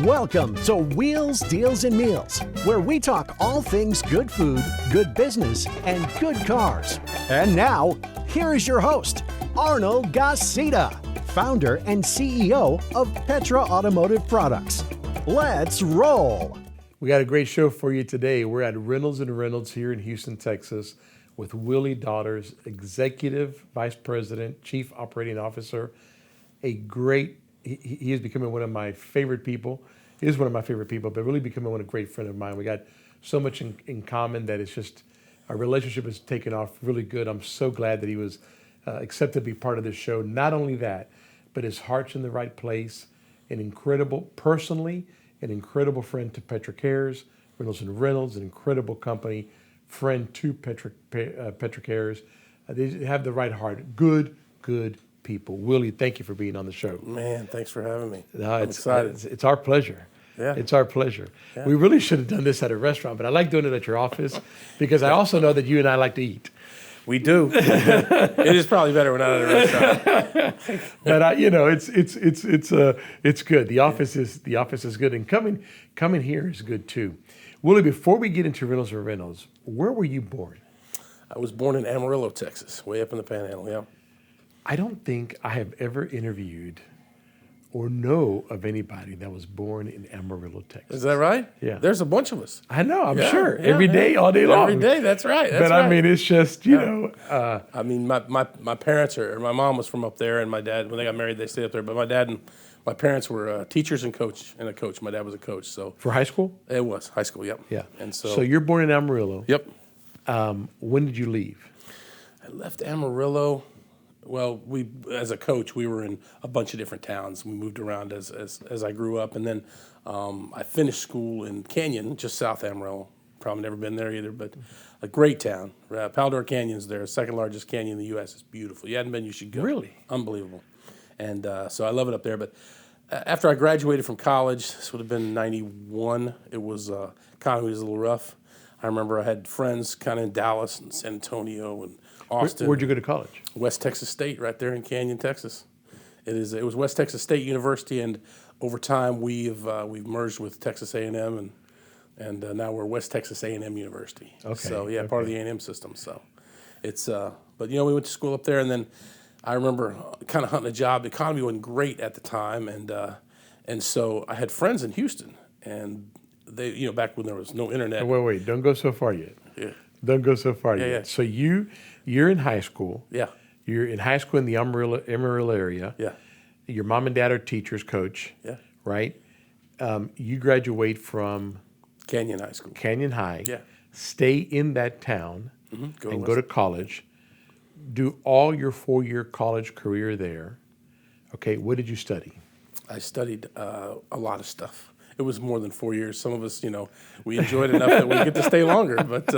Welcome to Wheels, Deals, and Meals, where we talk all things good food, good business, and good cars. And now, here is your host, Arnold Garcia, founder and CEO of Petra Automotive Products. Let's roll. We got a great show for you today. We're at Reynolds and Reynolds here in Houston, Texas, with Willie Daughters, Executive Vice President, Chief Operating Officer. He is becoming one of my favorite people. He is one of my favorite people, but really becoming a great friend of mine. We got so much in common that it's just, our relationship has taken off really good. I'm so glad that he was accepted to be part of this show. Not only that, but his heart's in the right place. An incredible incredible friend to Petra Cares, Reynolds and Reynolds, an incredible company, friend to Petra Cares. They have the right heart. Good people. Willie, thank you for being on the show. Man, thanks for having me. I'm excited. It's our pleasure. Yeah. It's our pleasure. Yeah. We really should have done this at a restaurant, but I like doing it at your office because I also know that you and I like to eat. We do. It is probably better when not at a restaurant. But it's good. The office is good, and coming here is good too. Willie, before we get into Reynolds and Reynolds, where were you born? I was born in Amarillo, Texas, way up in the Panhandle. Yeah. I don't think I have ever interviewed or know of anybody that was born in Amarillo, Texas. Is that right? Yeah. There's a bunch of us. I know, I'm sure. Yeah, Every day, all day long. Every day, that's right. But I mean, it's just, you know. I mean, my parents my mom was from up there, and my dad, when they got married, they stayed up there. But my dad and my parents were teachers and a coach. My dad was a coach. So For high school? It was high school, yep. Yeah. And so you're born in Amarillo. Yep. When did you leave? I left Amarillo. Well, as a coach, we were in a bunch of different towns. We moved around as I grew up, and then I finished school in Canyon, just south Amarillo. Probably never been there either, but a great town. Paldor Canyon's there, second largest canyon in the U.S. It's beautiful. You hadn't been, you should go. Really? Unbelievable. And so I love it up there. But after I graduated from college, this would have been 91, it was, economy was a little rough. I remember I had friends kind of in Dallas and San Antonio and Austin. Where'd you go to college? West Texas State, right there in Canyon, Texas. It was West Texas State University, and over time we've merged with Texas A&M, and now we're West Texas A&M University. Okay. So yeah, part of the A&M system. So it's but we went to school up there, and then I remember kind of hunting a job. The economy wasn't great at the time, and so I had friends in Houston, and they back when there was no internet. Wait, don't go so far yet. Yeah. Don't go so far yet. Yeah. So you're in high school. Yeah. You're in high school in the Amarillo area. Yeah. Your mom and dad are teachers, coach. Yeah. Right? You graduate from Canyon High School. Canyon High. Yeah. Stay in that town Mm-hmm. go to college. Do all your 4-year college career there. Okay, what did you study? I studied a lot of stuff. It was more than 4 years. Some of us, we enjoyed enough that we get to stay longer. But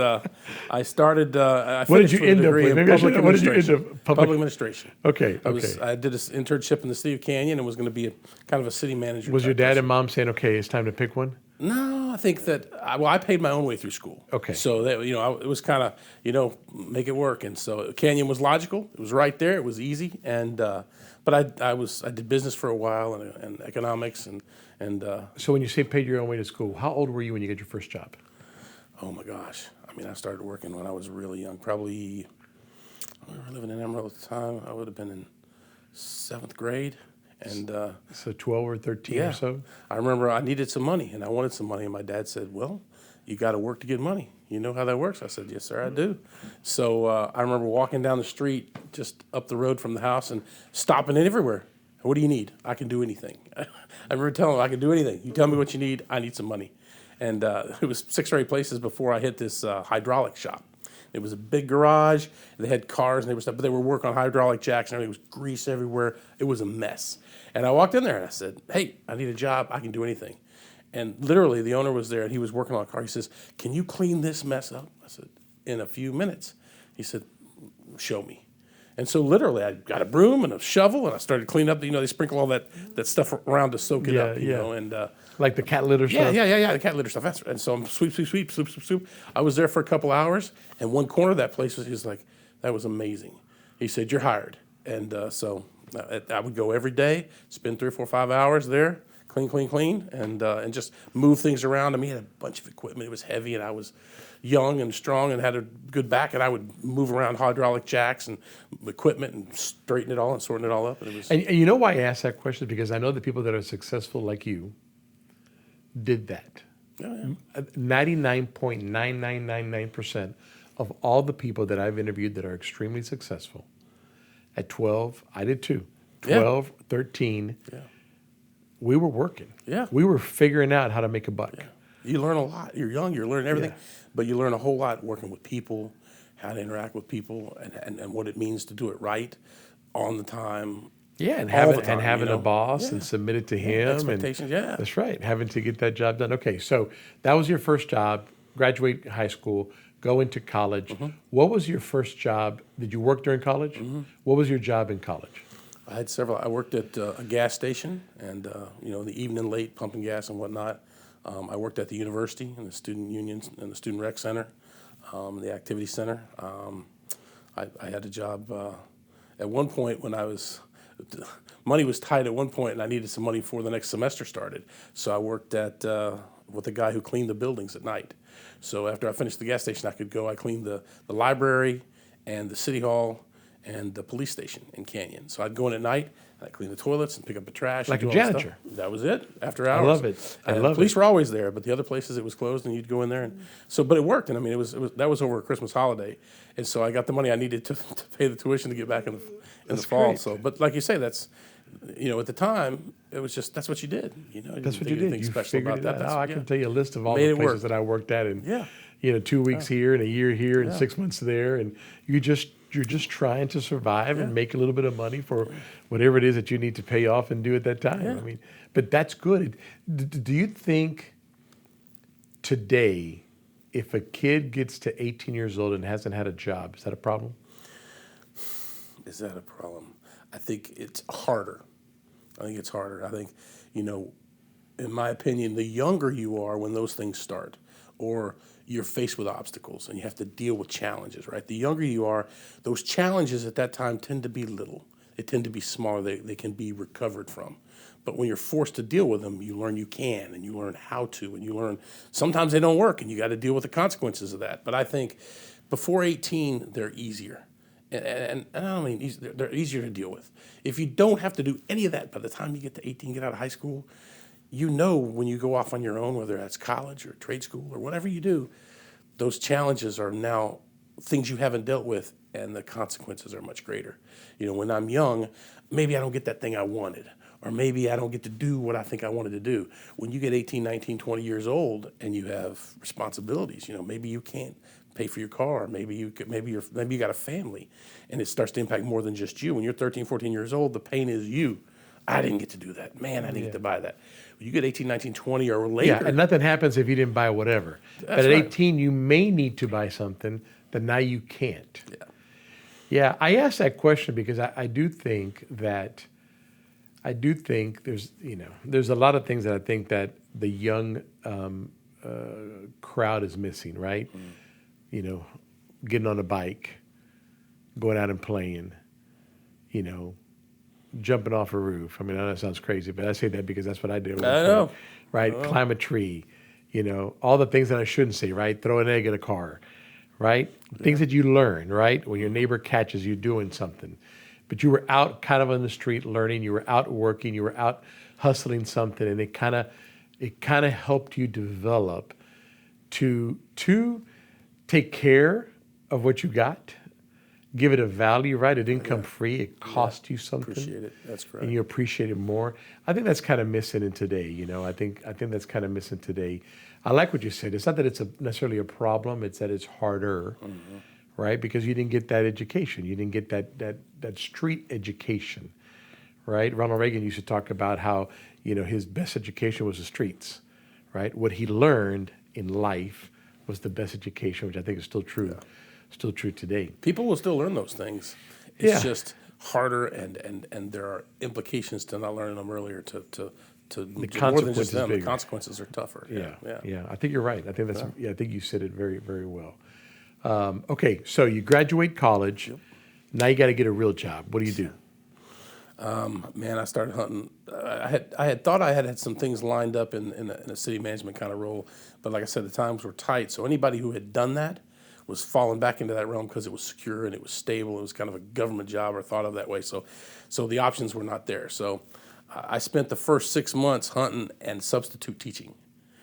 I started. I What did finished you with a end up degree with? in Maybe I should- public what did you end administration. up- Public administration. Okay, I did an internship in the city of Canyon and was going to be kind of a city manager. Was your type dad person. and mom saying, okay, it's time to pick one? No, I think that I paid my own way through school. Okay. So that it was kind of make it work, and so Canyon was logical. It was right there. It was easy, and but I did business for a while and economics and. So when you say paid your own way to school, how old were you when you got your first job? Oh my gosh! I mean, I started working when I was really young. Probably we were living in Amarillo at the time. I would have been in 7th grade. And So 12 or 13 or so? I remember I needed some money, and I wanted some money, and my dad said, well, you got to work to get money. You know how that works? I said, yes, sir, I do. So I remember walking down the street just up the road from the house and stopping in everywhere. What do you need? I can do anything. I remember telling him, I can do anything. You tell me what you need, I need some money. And it was 6 or 8 places before I hit this hydraulic shop. It was a big garage. They had cars and but they were working on hydraulic jacks and everything. It was grease everywhere. It was a mess. And I walked in there and I said, hey, I need a job. I can do anything. And literally the owner was there and he was working on a car. He says, can you clean this mess up? I said, in a few minutes. He said, show me. And so literally I got a broom and a shovel and I started cleaning up. They sprinkle all that stuff around to soak it up, you know. And like the cat litter stuff? Yeah, the cat litter stuff. And so I'm sweep. I was there for a couple hours, and one corner of that place he was like, that was amazing. He said, you're hired. And so I would go every day, spend 3, 4, 5 hours there, clean, and just move things around. I mean, he had a bunch of equipment. It was heavy, and I was young and strong and had a good back, and I would move around hydraulic jacks and equipment and straighten it all and sorting it all up. And it was, And you know why I asked that question? Because I know the people that are successful like you did that. 99.9999% of all the people that I've interviewed that are extremely successful at 12, I did too. 12, 13, we were working. Yeah. We were figuring out how to make a buck. Yeah. You learn a lot. You're young, you're learning everything, but you learn a whole lot working with people, how to interact with people, and what it means to do it right on the time. Yeah, and all the having, time, and having you know? a boss Yeah. and submit it to him. Expectations, and, That's right, having to get that job done. Okay, so that was your first job, graduate high school, go into college. Mm-hmm. What was your first job? Did you work during college? Mm-hmm. What was your job in college? I had several. I worked at a gas station, and in the evening late, pumping gas and whatnot. I worked at the university in the student unions and the student rec center, the activity center. I had a job at one point when money was tight at one point, and I needed some money before the next semester started. So I worked at with the guy who cleaned the buildings at night. So after I finished the gas station, I could go. I cleaned the library and the city hall and the police station in Canyon. So I'd go in at night, and I'd clean the toilets and pick up the trash. Like and a do all the janitor. stuff. That was it, after hours. I love it. I And love the police it. were always there, but the other places it was closed, and you'd go in there. But it worked, and I mean, that was over a Christmas holiday. And so I got the money I needed to pay the tuition to get back in the fall. great. So, but like you say, that's, at the time, it was just, that's what you did. That's what you did. You figured it out. I can tell you a list of all Made the it places work. that I worked at, and Yeah. 2 weeks here and a year here and 6 months there, and you're just trying to survive and make a little bit of money for whatever it is that you need to pay off and do at that time. Yeah. I mean, but that's good. Do you think today, if a kid gets to 18 years old and hasn't had a job, is that a problem? Is that a problem? I think it's harder. I think, in my opinion, the younger you are when those things start, or you're faced with obstacles and you have to deal with challenges, right? The younger you are, those challenges at that time tend to be little. They tend to be smaller. They can be recovered from. But when you're forced to deal with them, you learn you can, and you learn how to, and you learn sometimes they don't work, and you got to deal with the consequences of that. But I think before 18, they're easier. And I don't mean easy, they're easier to deal with. If you don't have to do any of that by the time you get to 18, get out of high school, when you go off on your own, whether that's college or trade school or whatever you do, those challenges are now things you haven't dealt with, and the consequences are much greater. When I'm young, maybe I don't get that thing I wanted, or maybe I don't get to do what I think I wanted to do. When you get 18, 19, 20 years old and you have responsibilities, maybe you can't pay for your car, maybe you got a family, and it starts to impact more than just you. When you're 13, 14 years old, the pain is you. I didn't get to do that. Man, I didn't get to buy that. When you get 18, 19, 20 or later. Yeah, and nothing happens if you didn't buy whatever. But at right. 18, you may need to buy something that now you can't. Yeah. Yeah, I asked that question because I do think there's a lot of things that I think that the young crowd is missing, right? Getting on a bike, going out and playing, jumping off a roof. I mean, I know that sounds crazy, but I say that because that's what I did. I know. Right? Climb a tree, all the things that I shouldn't say, right? Throw an egg at a car, right? Things that you learn, right? When your neighbor catches you doing something. But you were out kind of on the street learning, you were out working, you were out hustling something, and it kind of helped you develop to take care of what you got, give it a value, right? It didn't come free. It cost you something. Appreciate it. That's correct. And you appreciate it more. I think that's kind of missing in today, I think that's kind of missing today. I like what you said. It's not that it's necessarily a problem. It's that it's harder, right? Because you didn't get that education. You didn't get that street education, right? Ronald Reagan used to talk about how, his best education was the streets, right? What he learned in life was the best education, which I think is still true. Yeah. Still true today. People will still learn those things. It's Yeah. just harder, and there are implications to not learning them earlier. To The more than just consequences them. The bigger. consequences are tougher. Yeah. I think you're right. I think that's. I think you said it very, very well. Okay, so you graduate college. Now you got to get a real job. What do you do? Man, I started hunting. I had thought I had some things lined up in a city management kind of role, but like I said, the times were tight. So anybody who had done that was falling back into that realm because it was secure and it was stable. It was kind of a government job or thought of that way. So the options were not there. So I spent the first 6 months hunting and substitute teaching,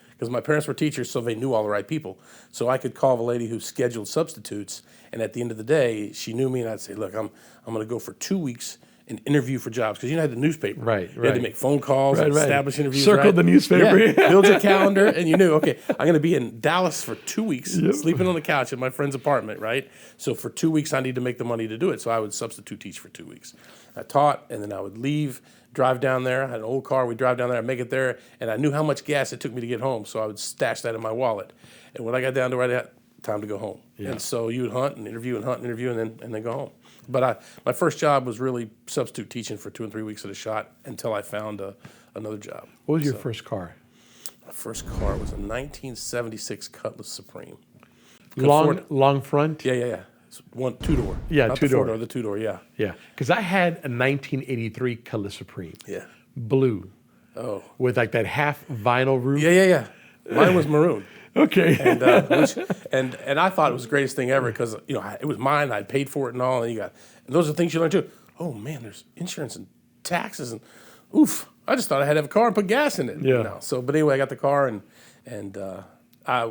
because my parents were teachers, so they knew all the right people. So I could call the lady who scheduled substitutes, and at the end of the day, she knew me, and I'd say, look, I'm going to go for 2 weeks and interview for jobs, because you had the newspaper. Right, You had to make phone calls, establish interviews. Circle the newspaper. Yeah, build your calendar, and you knew, okay, I'm going to be in Dallas for 2 weeks, sleeping on the couch in my friend's apartment, right? So for 2 weeks, I need to make the money to do it. So I would substitute teach for 2 weeks. I taught, and then I would leave, drive down there. I had an old car. We'd drive down there, I'd make it there, and I knew how much gas it took me to get home, so I would stash that in my wallet. And when I got down to right at time to go home. Yeah. And so you would hunt and interview and hunt and interview and then go home. But my first job was really substitute teaching for 2 and 3 weeks at a shot until I found another job. What was your first car? My first car was a 1976 Cutlass Supreme. Long front? Yeah. It's two-door. Yeah, not two-door. The 4-door, the two-door, yeah. Yeah, because I had a 1983 Cutlass Supreme. Yeah. Blue. Oh. With like that half vinyl roof. Yeah. Mine was maroon. Okay. And I thought it was the greatest thing ever, because it was mine. I'd paid for it and all. And those are the things you learn too. Oh man, there's insurance and taxes and oof. I just thought I had to have a car and put gas in it. Yeah. But anyway, I got the car and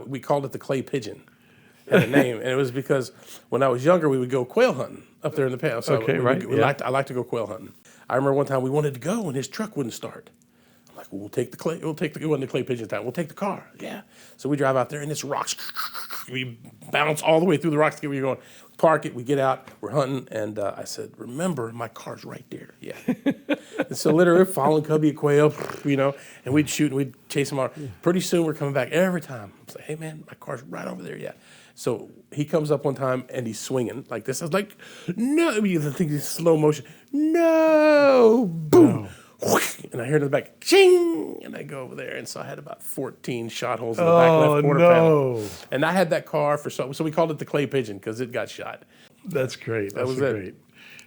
we called it the Clay Pigeon. Had a name, and it was because when I was younger, we would go quail hunting up there in the pale. So okay, right. I like to go quail hunting. I remember one time we wanted to go, and his truck wouldn't start. Like, well, it wasn't the Clay Pigeon time. We'll take the car. Yeah. So we drive out there, and it's rocks. We bounce all the way through the rocks to get where you're going. Park it. We get out. We're hunting, and I said, "Remember, my car's right there." Yeah. And so literally following cubby quail, and we'd shoot and we'd chase them out. Pretty soon we're coming back every time. I was like, "Hey man, my car's right over there." Yeah. So he comes up one time and he's swinging like this. I was like, "No!" I think it's slow motion. No, boom. No. And I hear it in the back, ching, and I go over there, and so I had about 14 shot holes in the back left quarter panel. And I had that car so we called it the Clay Pigeon because it got shot. That's great. That was great.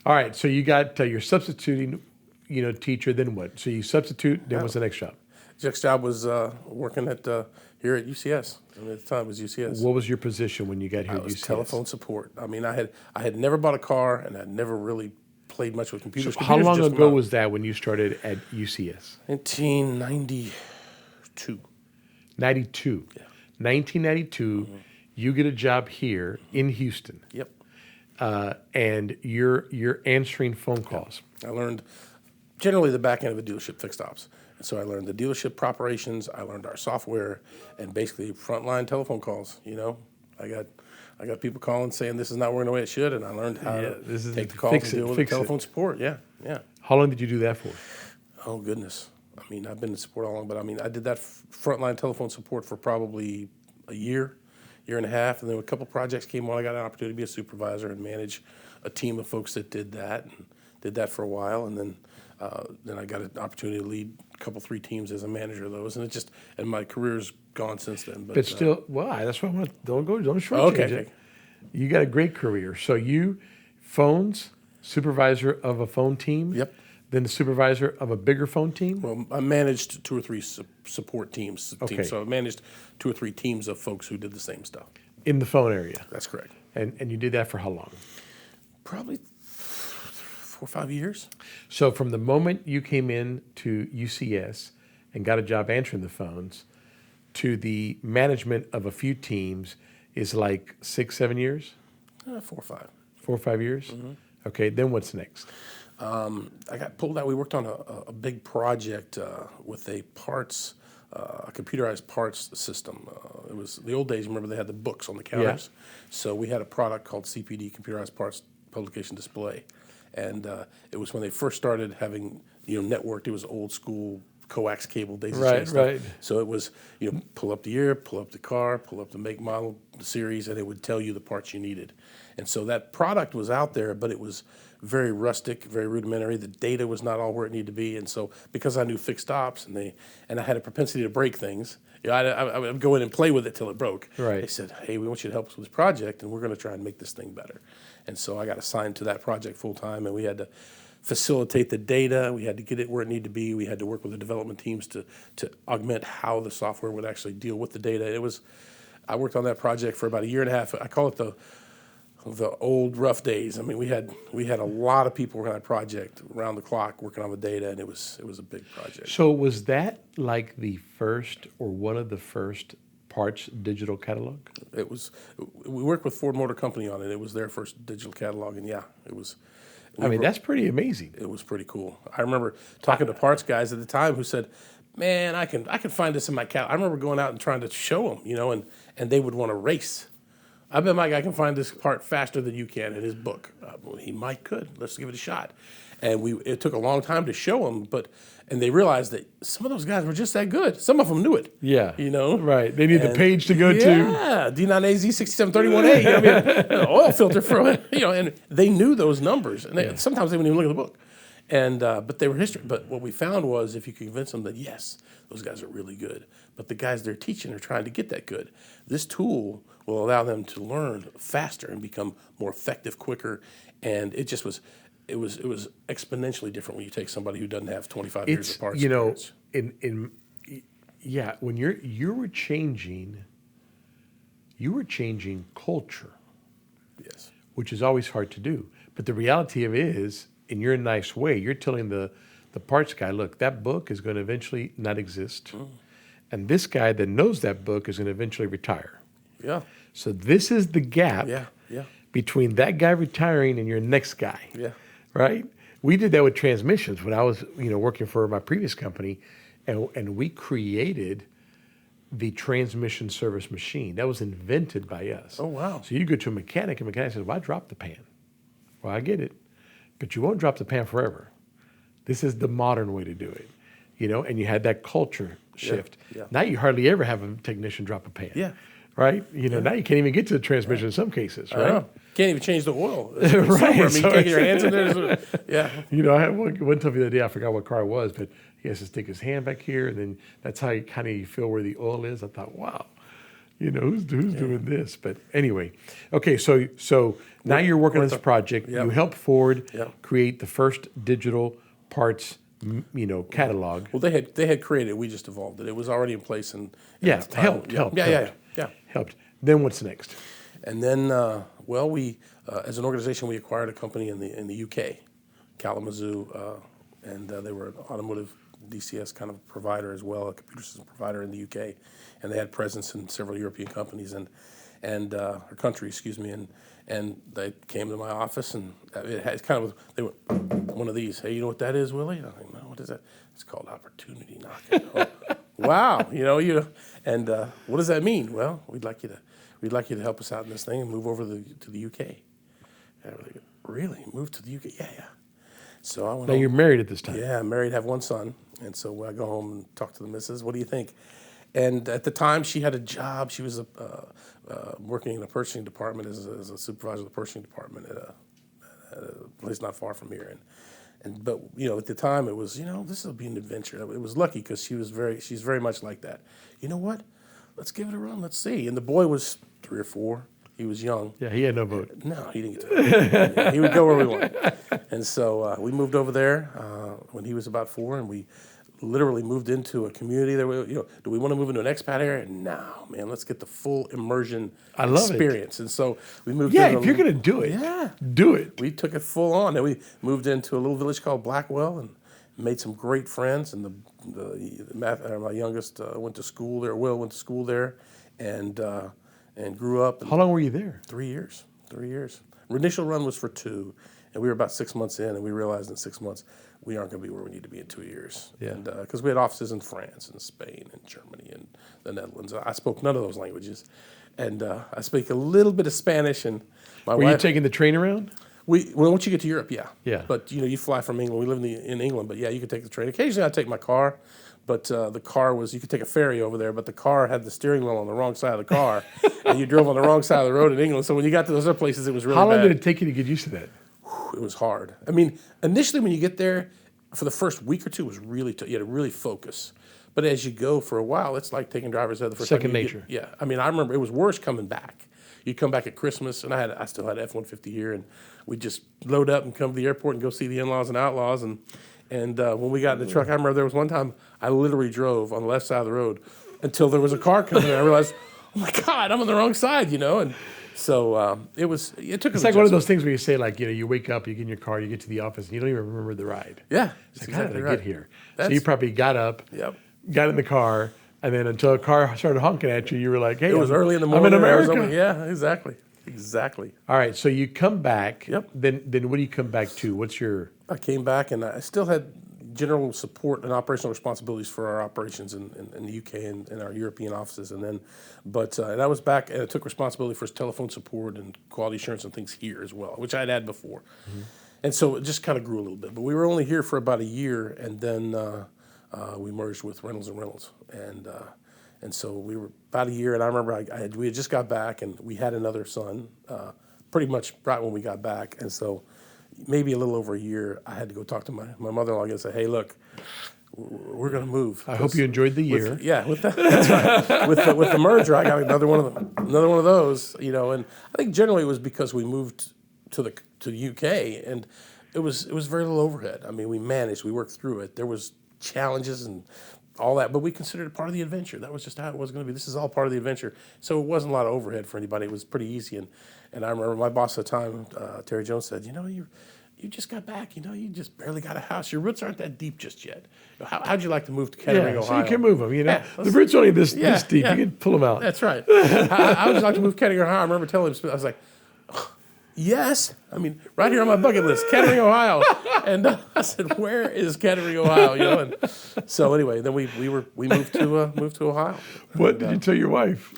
All right, so you got your substituting, teacher. Then what? So you substitute. Then what's the next job? Next job was working here at UCS. At the time, it was UCS. What was your position when you got here at UCS? I was telephone support. I mean, I had never bought a car, and I never really played much with computers. So how long ago was that when you started at UCS? 1992. 92. Yeah. 1992, you get a job here in Houston. Yep. And you're answering phone calls. I learned generally the back end of a dealership, fixed ops. And so I learned the dealership operations. I learned our software and basically frontline telephone calls. I got people calling saying this is not working the way it should, and I learned how to take the calls and deal with the telephone support. Yeah. How long did you do that for? Oh, goodness. I mean, I've been in support all along, but I mean, I did that frontline telephone support for probably a year and a half, and then a couple projects came on. I got an opportunity to be a supervisor and manage a team of folks that did that, and did that for a while, and then I got an opportunity to lead a couple, 3 teams as a manager of those, and my career's gone since then. But still, that's what I want. Don't shortchange it. Okay. You got a great career. So you, phones, supervisor of a phone team. Yep. Then the supervisor of a bigger phone team. Well, I managed 2 or 3 support teams. Okay. So I managed 2 or 3 teams of folks who did the same stuff. In the phone area. That's correct. And you did that for how long? Probably 4 or 5 years. So from the moment you came in to UCS and got a job answering the phones to the management of a few teams is like 6, 7 years? 4 or 5. 4 or 5 years? Mm-hmm. Okay, then what's next? I got pulled out. We worked on a big project with a computerized parts system. It was the old days. Remember, they had the books on the counters. Yeah. So we had a product called CPD, computerized parts publication display, and it was when they first started having networked. It was old school coax cable daisy chain stuff. Right. So it was pull up the year, pull up the car, pull up the make, model, the series, and it would tell you the parts you needed. And so that product was out there, but it was very rustic, very rudimentary. The data was not all where it needed to be, and so because I knew fixed ops and I had a propensity to break things, I would go in and play with it till it broke. Right. They said, "Hey, we want you to help us with this project, and we're going to try and make this thing better." And so I got assigned to that project full time, and we had to facilitate the data. We had to get it where it needed to be. We had to work with the development teams to augment how the software would actually deal with the data. I worked on that project for about a year and a half. I call it the old rough days. I mean, we had a lot of people working on that project around the clock working on the data, and it was a big project. So was that like the first or one of the first parts digital catalog? It was. We worked with Ford Motor Company on it. It was their first digital catalog, and yeah, it was. That's pretty amazing. It was pretty cool. I remember talking to parts guys at the time who said, "Man, I can find this in my catalog." I remember going out and trying to show them, and they would want to race. I bet my guy can find this part faster than you can in his book. Well, he could. Let's give it a shot. And it took a long time to show them, and they realized that some of those guys were just that good. Some of them knew it. Yeah. Right. They need the And- page to go to. Yeah, D9AZ6731A, an oil filter for and they knew those numbers. And sometimes they wouldn't even look at the book. And but they were history. But what we found was if you could convince them that yes, those guys are really good, but the guys they're teaching are trying to get that good. This tool will allow them to learn faster and become more effective, quicker. And it just was, it was exponentially different when you take somebody who doesn't have 25 years of parts experience. When you were changing culture. Yes. Which is always hard to do. But the reality of it is, in your nice way, you're telling the parts guy, look, that book is going to eventually not exist. And this guy that knows that book is going to eventually retire. Yeah. So this is the gap between that guy retiring and your next guy. Yeah. Right? We did that with transmissions when I was, working for my previous company, and we created the transmission service machine. That was invented by us. Oh, wow. So you go to a mechanic, and the mechanic says, "Why drop the pan?" Well, I get it, but you won't drop the pan forever. This is the modern way to do it, and you had that culture shift. Yeah. Now you hardly ever have a technician drop a pan. Yeah. Right? Now you can't even get to the transmission in some cases, right? I know. Can't even change the oil. Right. I mean, you So can't get your hands in there. Yeah. I had one time the other day, I forgot what car it was, but he has to stick his hand back here, and then that's how you kind of feel where the oil is. I thought, wow, who's doing this? But anyway, okay, so now you're working on this project. Yep. You helped Ford Yep. create the first digital parts, catalog. Well, they had created it. We just evolved it. It was already in place and Helped. Yeah. Helped. Then what's next? And then, we as an organization, we acquired a company in the UK, Kalamazoo, and they were an automotive DCS kind of provider as well, a computer system provider in the UK, and they had presence in several European companies or countries, excuse me, and they came to my office, and it's kind of they were one of these. Hey, you know what that is, Willie? I'm like, no, what is that? It's called opportunity knocking. Oh, wow, and what does that mean? Well, we'd like you to help us out in this thing and move over to the UK. And we're like, really? Move to the UK? Yeah. So I went. Now home. you're married at this time. Yeah, I'm married, have one son, and so I go home and talk to the missus. What do you think? And at the time, she had a job. She was working in the purchasing department as a supervisor of the purchasing department at a place not far from here. But at the time, it was this will be an adventure. It was lucky because she's very much like that. You know what? Let's give it a run. Let's see. And the boy was 3 or 4. He was young. Yeah, he had no vote. No, he didn't get to vote. He would go where we went. And so we moved over there when he was about 4, and we literally moved into a community there. Do we want to move into an expat area? No, man. Let's get the full immersion experience. And so we moved. Yeah, if you're going to do it, do it. We took it full on, and we moved into a little village called Blackwell, and made some great friends. And my youngest went to school there. Will went to school there, and grew up. How long were you there? 3 years. 3 years. Our initial run was for 2, and we were about 6 months in, and we realized in 6 months we aren't going to be where we need to be in 2 years. Yeah. And because we had offices in France and Spain and Germany and the Netherlands. I spoke none of those languages, and I speak a little bit of Spanish. And my wife. Were you taking the train around? Once you get to Europe, yeah. Yeah. But you fly from England. We live in England, but yeah, you could take the train. Occasionally, I take my car. But the car you could take a ferry over there, but the car had the steering wheel on the wrong side of the car, and you drove on the wrong side of the road in England. So when you got to those other places, it was really bad. How long did it take you to get used to that? It was hard. I mean, initially when you get there, for the first week or two, it was really tough. You had to really focus. But as you go for a while, it's like taking driver's ed the first Second time. nature. Yeah. I mean, I remember it was worse coming back you come back at Christmas, and I still had F-150 here, and we'd just load up and come to the airport and go see the in-laws and outlaws. And when we got in the truck, I remember there was one time I literally drove on the left side of the road until there was a car coming, and I realized, oh my God, I'm on the wrong side, and so it took. It's like one of those things where you say, like, you wake up, you get in your car, you get to the office, and you don't even remember the ride. Yeah, It's like, exactly how did I get here? So That's- you probably got up, Yep. got in the car, and then until a car started honking at you, you were like, hey, It was early in the morning. I'm in America. Yeah, exactly. All right, so you come back. Yep. Then what do you come back to? What's your... I came back, and I still had general support and operational responsibilities for our operations in the UK and our European offices, and I was back, and I took responsibility for telephone support and quality assurance and things here as well, which I'd had before. Mm-hmm. And so it just kind of grew a little bit. But we were only here for about a year, and then we merged with Reynolds and Reynolds, and so we were about a year. And I remember we had just got back, and we had another son, pretty much right when we got back, and so maybe a little over a year, I had to go talk to my mother-in-law and say, hey, look, we're going to move. I hope you enjoed the year. That's right. with the merger, I got another one of those, and I think generally it was because we moved to the UK, and it was very little overhead. I mean, we worked through it. There was challenges and all that, but we considered it part of the adventure. That was just how it was going to be. This is all part of the adventure. So it wasn't a lot of overhead for anybody. It was pretty easy. And I remember my boss at the time, Terry Jones, said, you just got back, you just barely got a house. Your roots aren't that deep just yet. How'd you like to move to Kettering, Ohio? So you can move them, the roots only this deep. Yeah. You can pull them out. That's right. How would you like to move to Kettering, Ohio? I remember telling him, I was like, yes. I mean, right here on my bucket list, Kettering, Ohio. And I said, where is Kettering, Ohio? And so anyway, then we moved to Ohio. What did you tell your wife?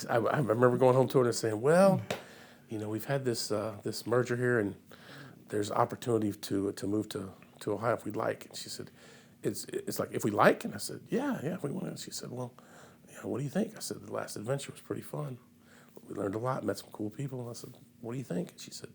I remember going home to her and saying, well, we've had this merger here, and there's opportunity to move to Ohio if we'd like. And she said, it's like, if we like? And I said, yeah, if we want. And she said, well, what do you think? I said, the last adventure was pretty fun. We learned a lot, met some cool people. And I said, what do you think? And she said,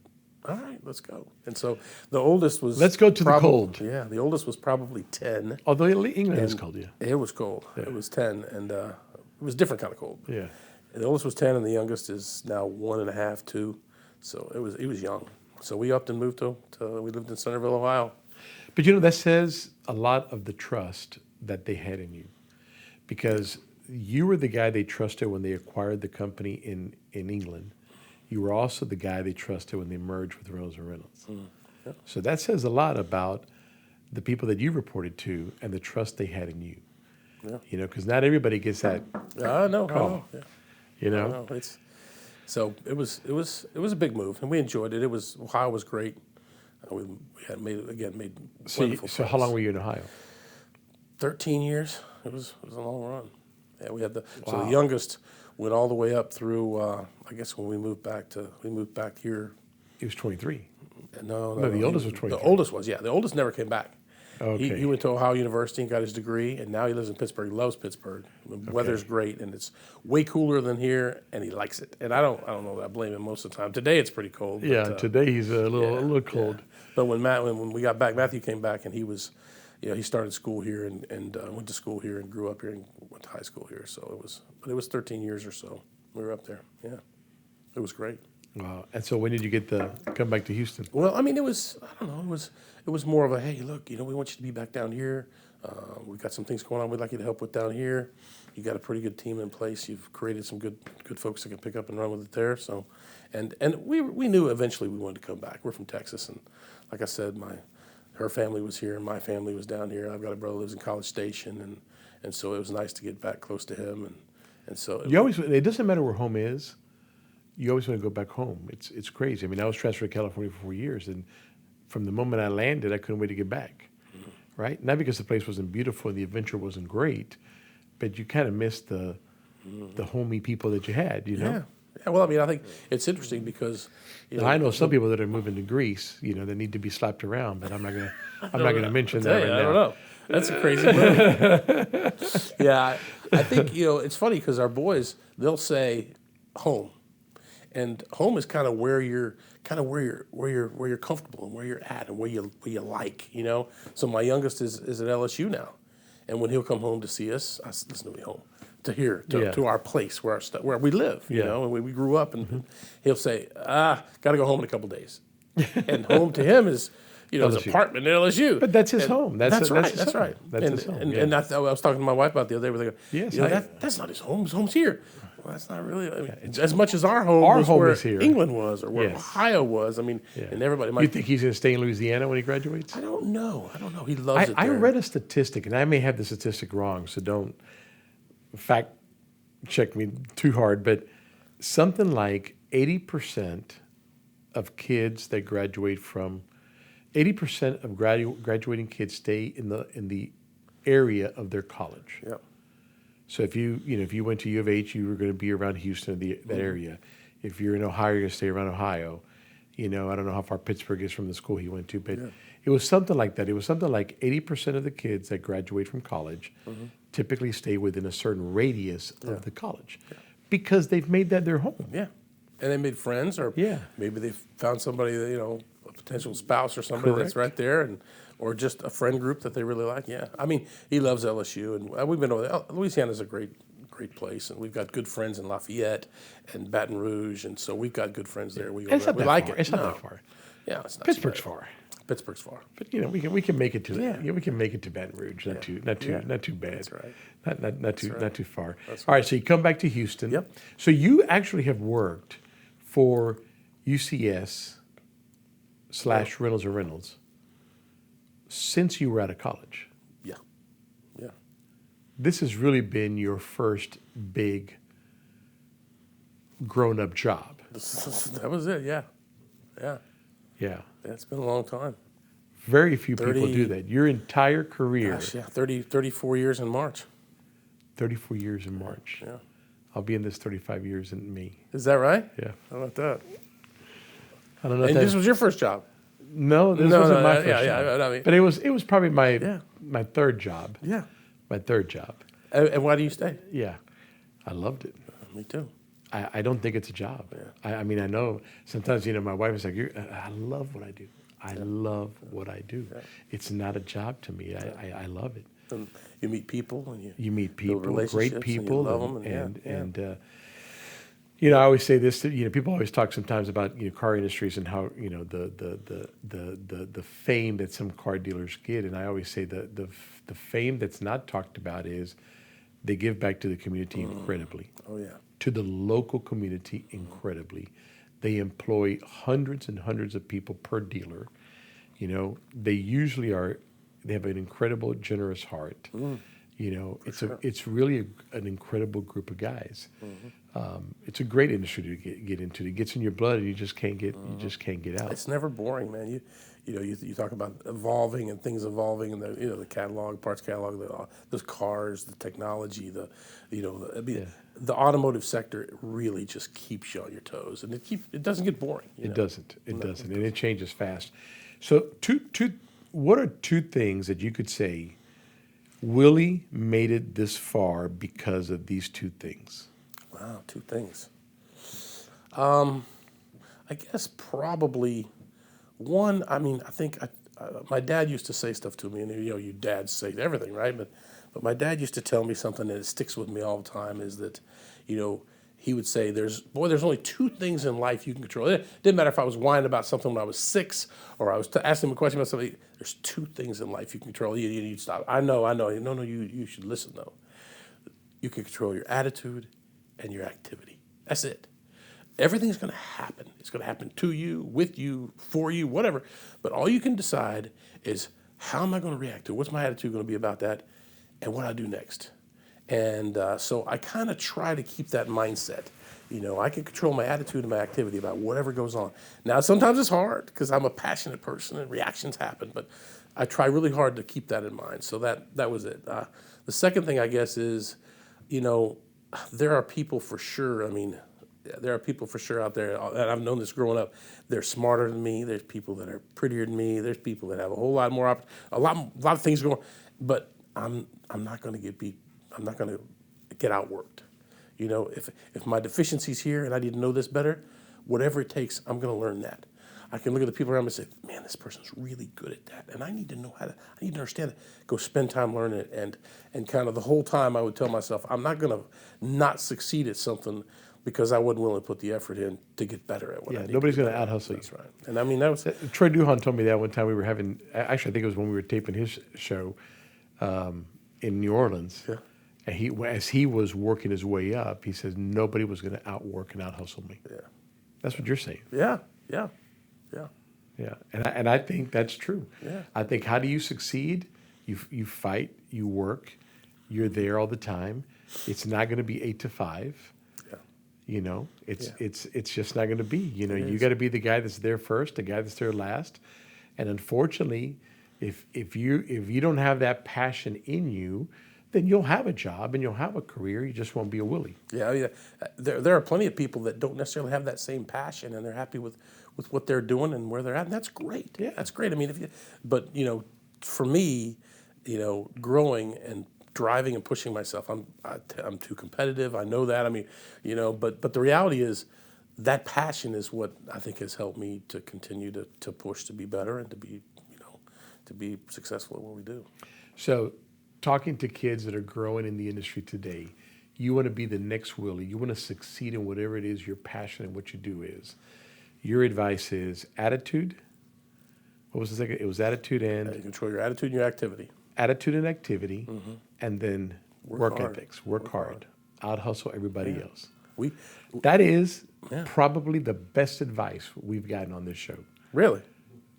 all right, let's go. And so the oldest was... Let's go to the cold. Yeah, the oldest was probably 10. Although England is cold, yeah. It was cold. Yeah. It was 10, and it was a different kind of cold. Yeah. And the oldest was 10, and the youngest is now 1.5, 2. So he was young. So we upped and moved we lived in Centerville, Ohio. But that says a lot of the trust that they had in you, because you were the guy they trusted when they acquired the company in England. You were also the guy they trusted when they merged with Reynolds and Reynolds. Yeah. So that says a lot about the people that you reported to and the trust they had in you. Yeah. Because not everybody gets that. No. Yeah. So it was a big move, and we enjoyed it. Ohio was great. We had made wonderful. So how long were you in Ohio? 13 years. It was a long run. Yeah, we had so the youngest went all the way up through. I guess when we moved back here. He was 23. No, the oldest was 23. The oldest was, yeah. The oldest never came back. Okay. He went to Ohio University and got his degree, and now he lives in Pittsburgh. He loves Pittsburgh. The weather's great, and it's way cooler than here, and he likes it. And I don't know that I blame him most of the time. Today it's pretty cold. But, today he's a little cold. Yeah. But when we got back, Matthew came back, and he was, he started school here and went to school here and grew up here and went to high school here. So it was 13 years or so. We were up there. Yeah, it was great. Wow. And so when did you come back to Houston? Well, I mean, it was more of a, hey, look, we want you to be back down here. We've got some things going on we'd like you to help with down here. You got a pretty good team in place. You've created some good folks that can pick up and run with it there. So, and we knew eventually we wanted to come back. We're from Texas, and like I said, her family was here and my family was down here. I've got a brother who lives in College Station, and so it was nice to get back close to him. And so it doesn't matter where home is. You always want to go back home. It's crazy. I mean, I was transferred to California for 4 years, and from the moment I landed, I couldn't wait to get back. Mm-hmm. Right? Not because the place wasn't beautiful and the adventure wasn't great, but you kind of missed the homey people that you had. Yeah. Well, I mean, I think it's interesting because I know some people that are moving to Greece. That need to be slapped around, but I'm not gonna mention that right now. I don't know. That's a crazy move. Yeah, I think it's funny because our boys, they'll say home. And home is kind of where you're comfortable and where you're at and where you like, So my youngest is at LSU now, and when he'll come home to see us, I said, "Listen to me, home." to here, Yeah. to our place where we live, you Yeah. know, and we grew up. And he'll say, got to go home in a couple days. And home to him is, his LSU. apartment at LSU. But that's his home. That's right. his That's home. right. That's his home. Yeah. And I was talking to my wife about the other day. Where they go, Yes, that's not his home. His home's here. Well, that's not really. I mean, as much as our home Our was home where is here. England was, or where Yes. Ohio was. I mean, and everybody might. You think he's going to stay in Louisiana when he graduates? I don't know. He loves it I there. read a statistic, and I may have the statistic wrong, so don't fact check me too hard, but something like 80% of kids that graduate from 80% of graduating kids stay in the area of their college. Yeah. So if you went to U of H, you were going to be around Houston, that area. If you're in Ohio, you're going to stay around Ohio. I don't know how far Pittsburgh is from the school he went to, but it was something like that. It was something like 80% of the kids that graduate from college typically stay within a certain radius of the college because they've made that their home. Yeah. And they made friends, or maybe they found somebody that, a potential spouse or somebody that's right there, or just a friend group that they really like. Yeah. I mean, he loves LSU, and we've been over there. Louisiana's a great place, and we've got good friends in Lafayette and Baton Rouge, and so we've got good friends there. We like it. It's not that far. Yeah, it's not Pittsburgh's too bad. far. Pittsburgh's far. But we can make it to we can make it to Baton Rouge. Not too bad. That's right. Not too far. All right, so you come back to Houston. Yep. So you actually have worked for UCS / Reynolds and Reynolds since you were out of college. Yeah. Yeah. This has really been your first big grown-up job. That was it. Yeah. Yeah. Yeah. It's been a long time. Very few people do that. Your entire career. Gosh, yeah, 34 years in March. 34 years in March. Yeah. I'll be in this 35 years in May. Is that right? Yeah. How about that? I don't know. And this was your first job? No, this wasn't my first yeah, job. yeah, I mean, But it was probably my third job. Yeah. My third job. And why do you stay? Yeah. I loved it. Me too. I don't think it's a job. Yeah. I mean, I know sometimes, my wife is like, I love what I do. I love what I do. Yeah. It's not a job to me. I love it. And you meet people, and you meet people, relationships, great people, and you love them, and I always say this. People always talk sometimes about car industries and how the fame that some car dealers get, and I always say the fame that's not talked about is they give back to the community incredibly. Oh yeah. To the local community incredibly. They employ hundreds and hundreds of people per dealer. They usually they have an incredible, generous heart. It's really an incredible group of guys. It's a great industry to get into. It gets in your blood, and you just can't get out. It's never boring, man. You talk about evolving and things evolving, and the catalog, parts catalog, the cars, the technology, the automotive sector really just keeps you on your toes, and it doesn't get boring. It doesn't, and it changes fast. So, what are two things that you could say Willie made it this far because of these two things? Wow, two things. I guess probably one. I mean, I think my dad used to say stuff to me, and you dads say everything, right? But my dad used to tell me something that sticks with me all the time is that, he would say, there's only two things in life you can control. It didn't matter if I was whining about something when I was 6 or I was asking him a question about something. There's two things in life you can control. You'd stop. I know. No, you should listen, though. You can control your attitude and your activity. That's it. Everything's going to happen. It's going to happen to you, with you, for you, whatever. But all you can decide is, how am I going to react to it? What's my attitude going to be about that? And what I do next. And so I kind of try to keep that mindset. I can control my attitude and my activity about whatever goes on. Now, sometimes it's hard because I'm a passionate person and reactions happen, but I try really hard to keep that in mind. So that was it. The second thing, I guess, is, there are people for sure. I mean, there are people for sure out there, and I've known this growing up. They're smarter than me. There's people that are prettier than me. There's people that have a whole lot more, a lot of things going. But I'm not going to get beat. I'm not going to get outworked. If my deficiency's here and I need to know this better, whatever it takes, I'm going to learn that. I can look at the people around me and say, man, this person's really good at that, and I need to understand it. Go spend time learning it, and kind of the whole time I would tell myself, I'm not going to not succeed at something because I wasn't willing to put the effort in to get better at what I need. Nobody's to going to get out-hustle you. That's right. And I mean, that was Troy Duhan told me that one time we were having, actually I think it was when we were taping his show in New Orleans. Yeah. And as he was working his way up, he says nobody was going to outwork and out-hustle me. Yeah. That's what you're saying. Yeah. Yeah, and I think that's true. Yeah. I think how do you succeed? You fight, you work, you're there all the time. It's not going to be 8 to 5. Yeah. It's just not going to be. You got to be the guy that's there first, the guy that's there last. And unfortunately, if you don't have that passion in you, then you'll have a job and you'll have a career. You just won't be a Willie. Yeah. There are plenty of people that don't necessarily have that same passion, and they're happy with what they're doing and where they're at, and that's great. Yeah. That's great. I mean, but for me, growing and driving and pushing myself, I'm too competitive. I know that. I mean, but the reality is that passion is what I think has helped me to continue to push to be better and to be successful at what we do. So, talking to kids that are growing in the industry today, you want to be the next Willie. You want to succeed in whatever it is your passion and what you do is. Your advice is attitude. What was the second? It was attitude and You control your attitude and your activity. Attitude and activity, and then work hard. ethics. Work hard. Out hustle everybody else. That is probably the best advice we've gotten on this show. Really?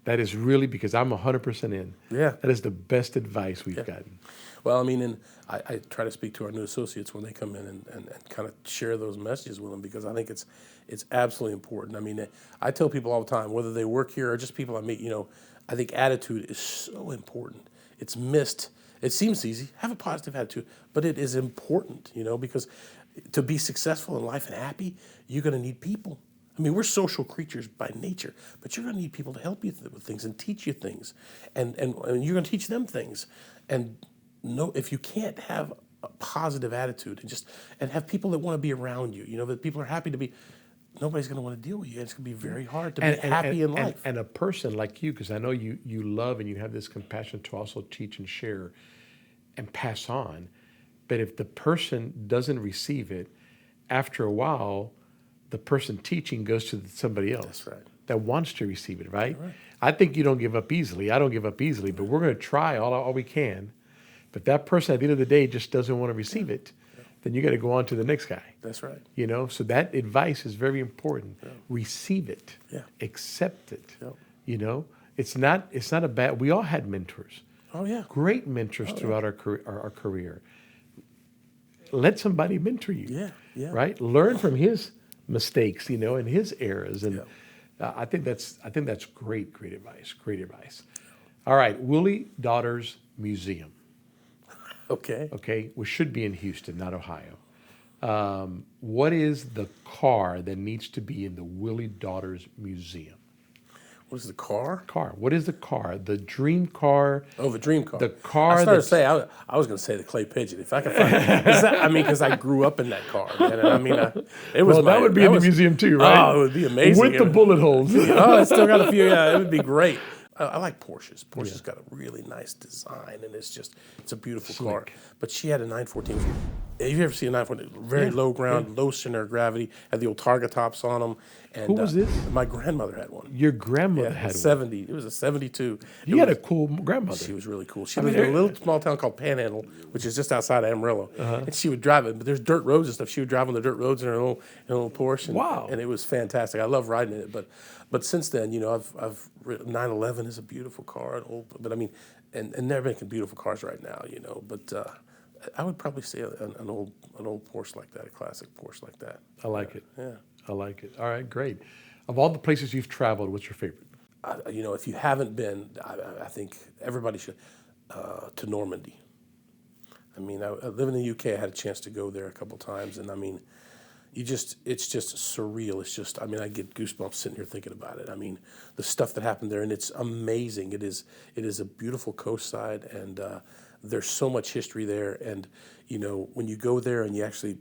That is really, because I'm 100% in. Yeah. That is the best advice we've gotten. Well, I mean, and I try to speak to our new associates when they come in and kind of share those messages with them, because I think it's absolutely important. I mean, I tell people all the time, whether they work here or just people I meet, I think attitude is so important. It's missed. It seems easy. Have a positive attitude, but it is important, because to be successful in life and happy, you're going to need people. I mean, we're social creatures by nature, but you're going to need people to help you with things and teach you things, and you're going to teach them things. And if you can't have a positive attitude and have people that want to be around you, that people are happy to be, nobody's going to want to deal with you. It's going to be very hard to be happy in life. And a person like you, because I know you love and you have this compassion to also teach and share and pass on. But if the person doesn't receive it, after a while, the person teaching goes to somebody else. That's right. That wants to receive it, right? Right. I think you don't give up easily. I don't give up easily, but we're going to try all we can. But that person at the end of the day just doesn't want to receive it. Then you got to go on to the next guy. That's right. So that advice is very important. Yeah. Receive it. Yeah. Accept it. Yeah. It's not a bad. We all had mentors. Oh yeah. Great mentors throughout our career. Let somebody mentor you. Yeah. Yeah. Right. Learn from his mistakes, and his errors, and I think that's great advice. Great advice. All right, Willie Daughters Museum. Okay, which should be in Houston, not Ohio. What is the car that needs to be in the Willie Daughters Museum? What is the car? What is the car? The dream car. Oh, the dream car. The car. I started to say I was going to say the clay pigeon if I could find it. Because I grew up in that car. Man. And it was. Well, that would be in the museum too, right? Oh, it would be amazing with the bullet holes. Oh, it's still got a few. Yeah, it would be great. I like Porsches. Porsche's got a really nice design, and it's a beautiful car. But she had a 914. Have you ever seen a 914? Very low ground, low center of gravity, had the old Targa tops on them. And, who was this? My grandmother had one. Your grandmother had 70. It was a 72. You had a cool grandmother. She was really cool. She lived in a little small town called Panhandle, which is just outside of Amarillo. And she would drive it, but there's dirt roads and stuff. She would drive on the dirt roads in her little Porsche. And it was fantastic. I love riding in it. But since then, I've 911 is a beautiful car, but I mean, and they're making beautiful cars right now, But I would probably say an old Porsche like that, a classic Porsche like that. I like it. Yeah, I like it. All right, great. Of all the places you've traveled, what's your favorite? If you haven't been, I think everybody should to Normandy. I mean, I live in the UK. I had a chance to go there a couple times, and I mean, it's just surreal. It's just, I get goosebumps sitting here thinking about it. I mean, the stuff that happened there, and it's amazing. It is a beautiful coastside, and there's so much history there. And when you go there and you actually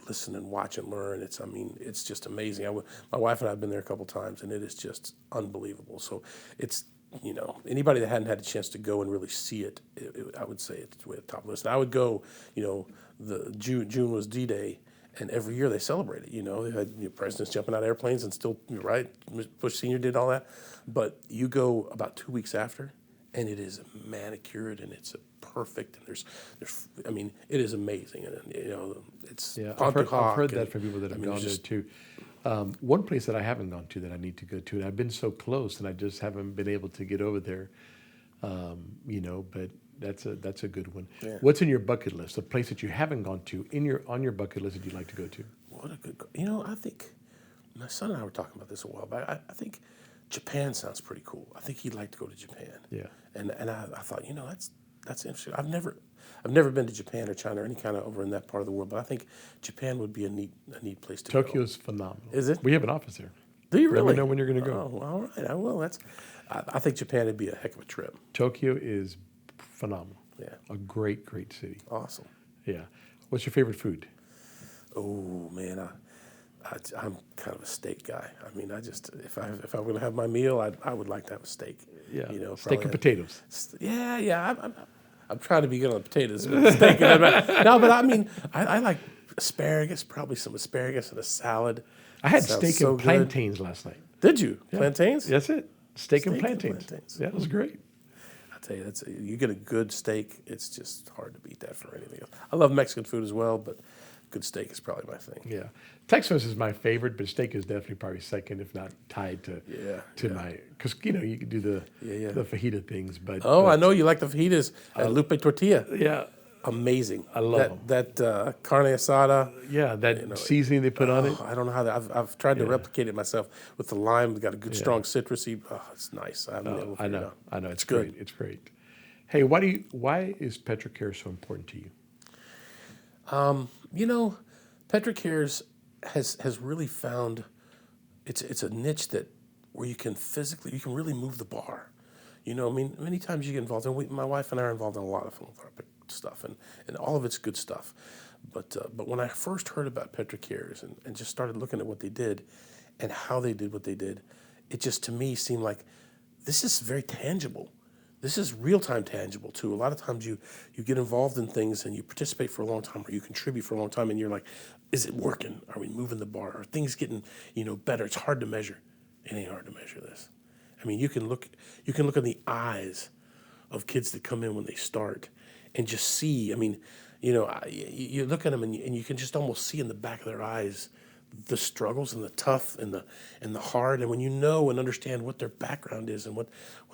listen and watch and learn. It's just amazing. My wife and I have been there a couple times, and it is just unbelievable. So it's, anybody that hadn't had a chance to go and really see it, I would say it's way at the top of the list. And I would go, the June was D-Day, and every year they celebrate it. They had presidents jumping out of airplanes and still, right? Bush Sr. did all that. But you go about 2 weeks after, and it is manicured and it's perfect. And it is amazing. And it's I've heard that from people that have gone there too. One place that I haven't gone to that I need to go to, and I've been so close, and I just haven't been able to get over there. But that's a good one. Yeah. What's in your bucket list? A place that you haven't gone to on your bucket list that you'd like to go to? What a good. I think my son and I were talking about this a while back. I think Japan sounds pretty cool. I think he'd like to go to Japan. Yeah. And I thought, that's interesting. I've never been to Japan or China or any kind of over in that part of the world, but I think Japan would be a neat place to go. Tokyo's phenomenal. Is it? We have an office there. Do you really? Let me know when you're going to go. Oh, all right. I will. I think Japan would be a heck of a trip. Tokyo is phenomenal. Yeah. A great city. Awesome. Yeah. What's your favorite food? Oh man, I'm kind of a steak guy. If I'm going to have my meal, I would like to have a steak. Yeah. Steak and potatoes. Yeah. I'm trying to be good on the potatoes. But steak. I like asparagus. Probably some asparagus and a salad. I had steak and plantains last night. Did you? Yeah. Plantains? That's it. Steak and plantains. Yeah, it was great. I tell you, you get a good steak. It's just hard to beat that for anything else. I love Mexican food as well, but good steak is probably my thing. Yeah, Tex-Mex is my favorite, but steak is definitely probably second, if not tied to my. Because you can do the fajita things, but I know you like the fajitas at Lupe Tortilla. Yeah. Amazing. I love that carne asada. Yeah, that seasoning they put on it. I don't know how I've tried to replicate it myself with the lime. It's got a good strong citrusy. Oh, it's nice. I know. It's good. Great. It's great. Hey, why is Petra Cares so important to you? Petra Cares has really found it's a niche where you can really move the bar. Many times you get involved, and my wife and I are involved in a lot of philanthropic stuff, and all of it's good stuff. But when I first heard about Petra Cares and just started looking at what they did and how they did what they did, it just to me seemed like this is very tangible. This is real-time tangible, too. A lot of times you get involved in things and you participate for a long time or you contribute for a long time and you're like, is it working? Are we moving the bar? Are things getting better? It's hard to measure. It ain't hard to measure this. You can look in the eyes of kids that come in when they start and just see. You look at them and you can just almost see in the back of their eyes the struggles and the tough and the hard. And when you know and understand what their background is and what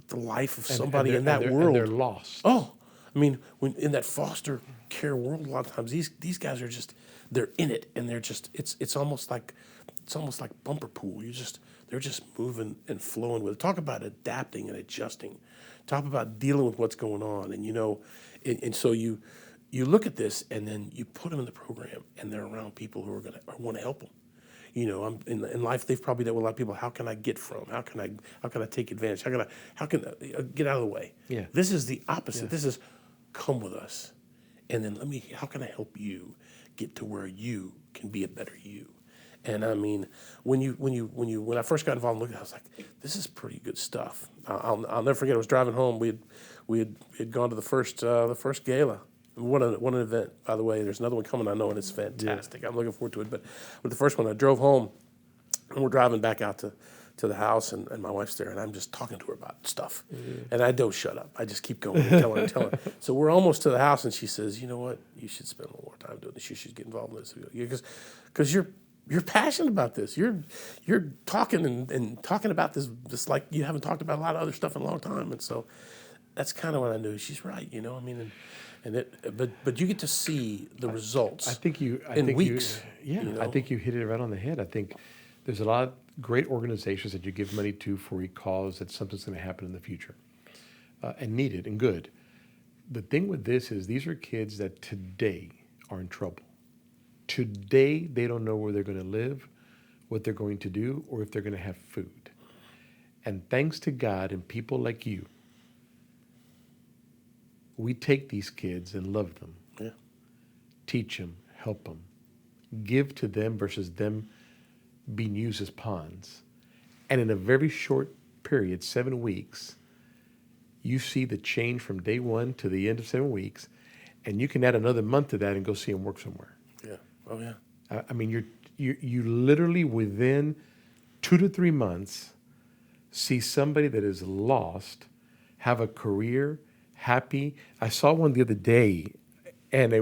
the life of somebody in that world, and they're lost. Oh, when in that foster care world, a lot of times these guys are they're in it and they're just it's almost like bumper pool. They're just moving and flowing with it. Talk about adapting and adjusting. Talk about dealing with what's going on. And so you look at this and then you put them in the program and they're around people who want to help them. In life they've probably dealt with a lot of people. How can I get from? How can I take advantage? How can I get out of the way? Yeah. This is the opposite. Yeah. This is come with us, and then how can I help you get to where you can be a better you? And when I first got involved and looked at it, I was like, this is pretty good stuff. I'll never forget. I was driving home. We had gone to the first gala. What an event, by the way. There's another one coming, I know, and it's fantastic. Yeah. I'm looking forward to it. But with the first one, I drove home, and we're driving back out to the house, and my wife's there, and I'm just talking to her about stuff. Mm-hmm. And I don't shut up. I just keep going and telling her. So we're almost to the house, and she says, you know what? You should spend a little more time doing this. You should get involved in this. Because you're passionate about this. You're talking and talking about this like you haven't talked about a lot of other stuff in a long time. And so that's kind of what I knew. She's right, but you get to see the results. I think weeks. I think you hit it right on the head. I think there's a lot of great organizations that you give money to for a cause that something's going to happen in the future, and needed and good. The thing with this is these are kids that today are in trouble. Today they don't know where they're going to live, what they're going to do, or if they're going to have food. And thanks to God and people like you, we take these kids and love them, teach them, help them, give to them versus them being used as pawns. And in a very short period, 7 weeks, you see the change from day one to the end of 7 weeks, and you can add another month to that and go see them work somewhere. Yeah. Oh, yeah. I mean, you literally within 2 to 3 months see somebody that is lost, have a career, happy. I saw one the other day, and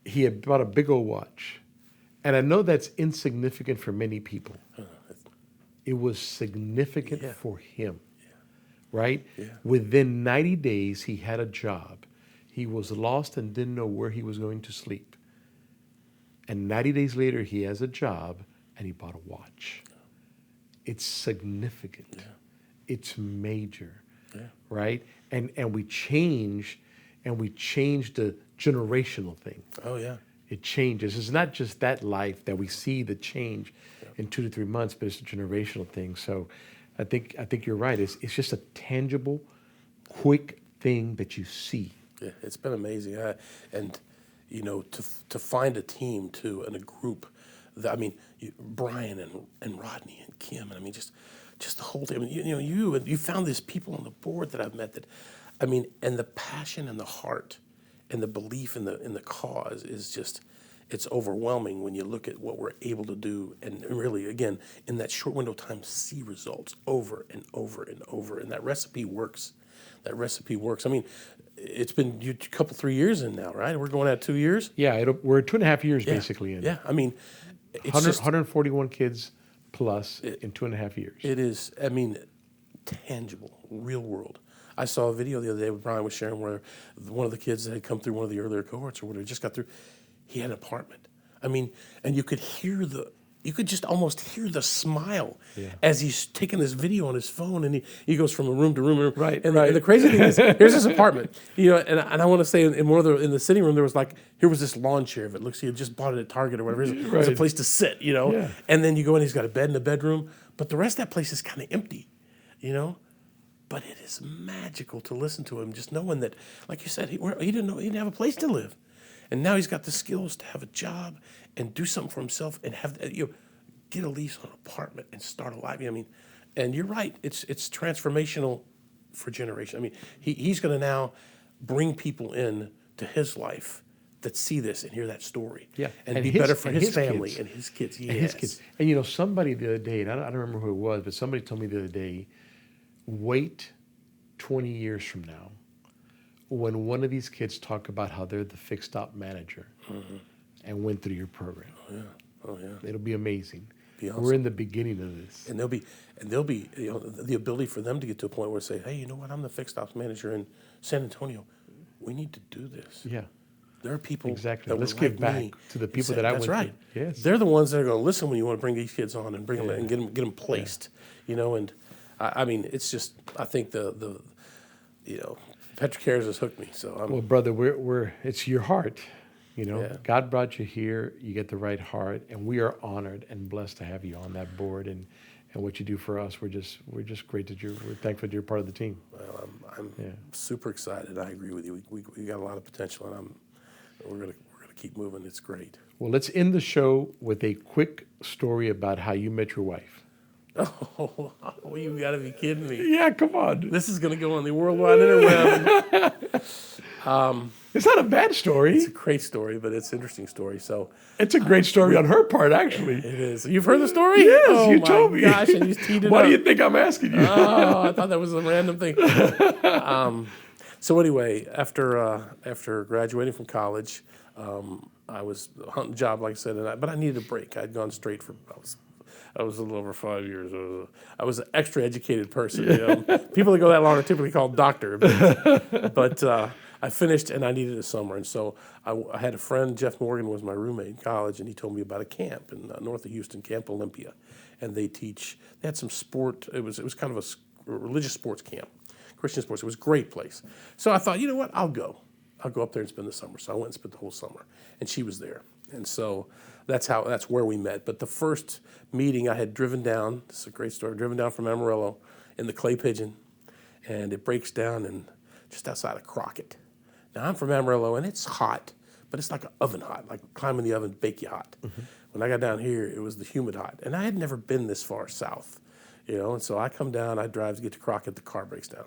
he had bought a big old watch. And I know that's insignificant for many people. It was significant for him, right? Yeah. Within 90 days, he had a job. He was lost and didn't know where he was going to sleep. And 90 days later, he has a job, and he bought a watch. It's significant. Yeah. It's major, Yeah. right? And we change the generational thing. Oh, yeah. It changes. It's not just that life that we see the change in 2 to 3 months, but it's a generational thing. So I think you're right. It's just a tangible, quick thing that you see. Yeah, it's been amazing. And, you know, to find a team, too, and a group. Brian and Rodney and Kim, and I mean, just the whole thing. I mean, you found these people on the board that I've met that, I mean, and the passion and the heart and the belief in the cause is just, it's overwhelming when you look at what we're able to do and really, again, in that short window of time, see results over and over and over. And that recipe works. I mean, it's been a couple, 3 years in now, right? We're going at 2 years? Yeah, we're 2.5 years basically in. Yeah, I mean, it's 141 kids plus in 2.5 years. It is, I mean, tangible, real world. I saw a video the other day where Brian was sharing where one of the kids that had come through one of the earlier cohorts or whatever, just got through, he had an apartment. I mean, and you could just almost hear the smile as he's taking this video on his phone, and he goes from room to room. Right. And the crazy thing is, here's his apartment. You know, and I want to say in the sitting room there was here was this lawn chair. If it looks, he had just bought it at Target or whatever. It's a place to sit. You know. Yeah. And then you go in, he's got a bed in the bedroom, but the rest of that place is kind of empty. You know. But it is magical to listen to him, just knowing that, like you said, he didn't have a place to live, and now he's got the skills to have a job and do something for himself and have get a lease on an apartment and start a life. I mean, and you're right, it's transformational for generations. I mean, he's going to now bring people in to his life that see this and hear that story, and be better for his family kids. And his kids. Yes. And his kids. And somebody the other day, and I don't remember who it was, but somebody told me the other day, wait 20 years from now when one of these kids talk about how they're the fixed op manager and went through your program. Oh yeah. It'll be amazing. Be awesome. We're in the beginning of this. And there'll be the ability for them to get to a point where say, hey, you know what, I'm the fixed ops manager in San Antonio. We need to do this. Yeah. There are people Exactly. that Let's were give like back me to the people and say, that I that's went right. through. Yes. They're the ones that are going to listen when you want to bring these kids on and bring them and get them placed. You know, and I mean, it's just, I think the Petra Cares has hooked me. So Well, brother, it's your heart. You know, Yeah. God brought you here. You get the right heart, and we are honored and blessed to have you on that board. And what you do for us, we're just great that we're thankful that you're part of the team. Well, I'm super excited. I agree with you. We got a lot of potential, and we're gonna keep moving. It's great. Well, let's end the show with a quick story about how you met your wife. Oh, you got to be kidding me! Yeah, come on. This is gonna go on the worldwide interweb. It's not a bad story. It's a great story, but it's an interesting story. So It's a great story on her part, actually. it is. You've heard the story? Yes, oh, you my told me. Gosh, and you teed it Why up. do you think I'm asking you? Oh, I thought that was a random thing. So anyway, after graduating from college, I was hunting a job, like I said, but I needed a break. I'd gone straight for. I was a little over 5 years. I was an extra educated person. You know? People that go that long are typically called doctor. But I finished, and I needed a summer. And so I had a friend, Jeff Morgan, was my roommate in college, and he told me about a camp in north of Houston, Camp Olympia. And they had some sport. It was kind of a religious sports camp, Christian sports. It was a great place. So I thought, you know what, I'll go up there and spend the summer. So I went and spent the whole summer, and she was there. And so that's where we met. But the first meeting, I had driven down. This is a great story. Driven down from Amarillo in the clay Pigeon, and it breaks down and just outside of Crockett. Now I'm from Amarillo, and it's hot, but it's like an oven hot, like climb in the oven, bake you hot. When I got down here, it was the humid hot. And I had never been this far south, and so I come down, I drive to get to Crockett, the car breaks down.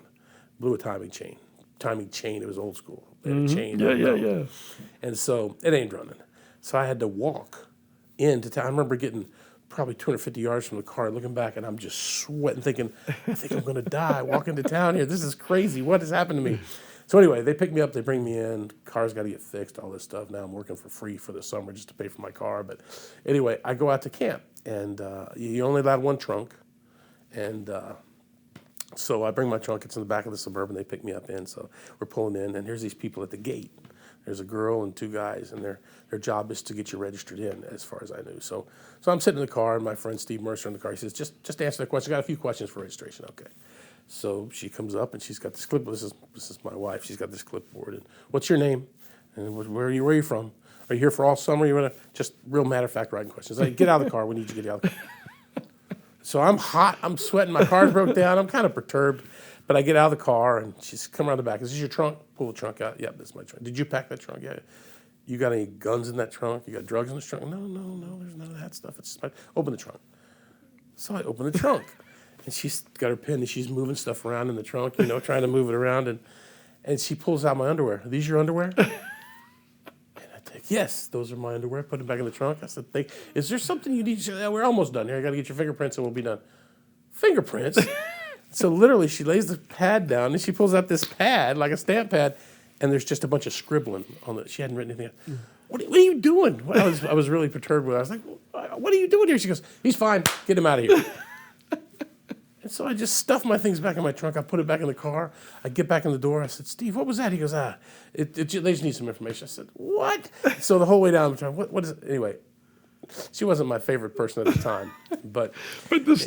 Blew a timing chain. It was old school. They had a chain. Yeah. And so it ain't running. So I had to walk into town. I remember getting probably 250 yards from the car, looking back, and I'm just sweating, thinking, I think I'm going to die walking to town here. This is crazy. What has happened to me? So anyway, they pick me up, they bring me in. Car's got to get fixed, all this stuff. Now I'm working for free for the summer just to pay for my car. But anyway, I go out to camp, and you only allowed one trunk. And so I bring my trunk. It's in the back of the Suburban. They pick me up in. So we're pulling in, and here's these people at the gate. There's a girl and 2 guys, and their job is to get you registered in, as far as I knew. So I'm sitting in the car, and my friend Steve Mercer in the car. He says, just answer that question. I got a few questions for registration. Okay. So she comes up, and she's got this clipboard. This is my wife. She's got this clipboard. And what's your name? And where are you from? Are you here for all summer? You want to just real matter of fact writing questions? Like, get out of the car. We need you to get out of the car. So I'm hot. I'm sweating. My car's broke down. I'm kind of perturbed. But I get out of the car, and she's come around the back. Is this your trunk? Pull the trunk out. Yep, this is my trunk. Did you pack that trunk? Yeah. You got any guns in that trunk? You got drugs in this trunk? No, there's none of that stuff. It's just open the trunk. So I open the trunk, and she's got her pen, and she's moving stuff around in the trunk, trying to move it around. And she pulls out my underwear. Are these your underwear? And I think, yes, those are my underwear. Put it back in the trunk. I said, is there something you need to say? We're almost done here. I got to get your fingerprints, and we'll be done. Fingerprints? So literally, she lays the pad down, and she pulls out this pad, like a stamp pad, and there's just a bunch of scribbling on it. She hadn't written anything else. What are you doing? I was really perturbed with her. I was like, what are you doing here? She goes, he's fine. Get him out of here. And so I just stuffed my things back in my trunk. I put it back in the car. I get back in the door. I said, Steve, what was that? He goes, they just need some information. I said, what? So the whole way down, I'm trying, what is it? Anyway. She wasn't my favorite person at the time, but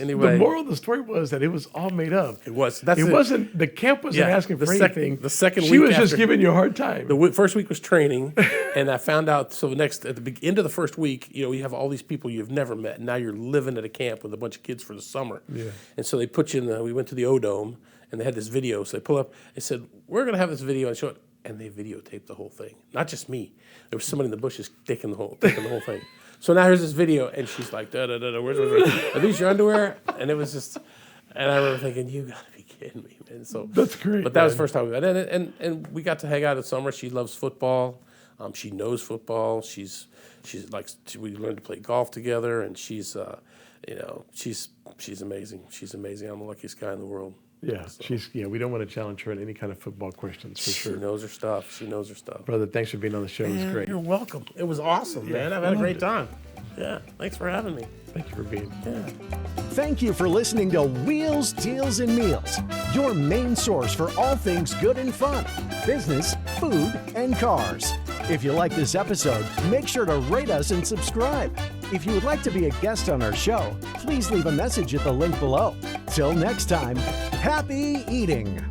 anyway. The moral of the story was that it was all made up. It was. Wasn't. The camp wasn't asking for anything. The second she week was just giving you a hard time. The first week was training, and I found out. So at the end of the first week, you have all these people you've never met. Now you're living at a camp with a bunch of kids for the summer. Yeah. And so they put you in. We went to the O-Dome, and they had this video. So they pull up. They said, "We're going to have this video and show it." And they videotaped the whole thing. Not just me. There was somebody in the bushes taking the whole thing. So now here's this video, and she's like, where's are these your underwear? And it was just, and I remember thinking, you gotta be kidding me, man. So that's great. But that was the first time we met, and we got to hang out in summer. She loves football. She knows football. We learned to play golf together, and she's amazing. She's amazing. I'm the luckiest guy in the world. Yeah, so. We don't want to challenge her in any kind of football questions, for sure. She knows her stuff. Brother, thanks for being on the show. It was great. You're welcome. It was awesome, man. I've had a great time. Yeah, thanks for having me. Thank you for being here. Yeah. Thank you for listening to Wheels, Deals, and Meals, your main source for all things good and fun, business, food, and cars. If you like this episode, make sure to rate us and subscribe. If you would like to be a guest on our show, please leave a message at the link below. Till next time, happy eating.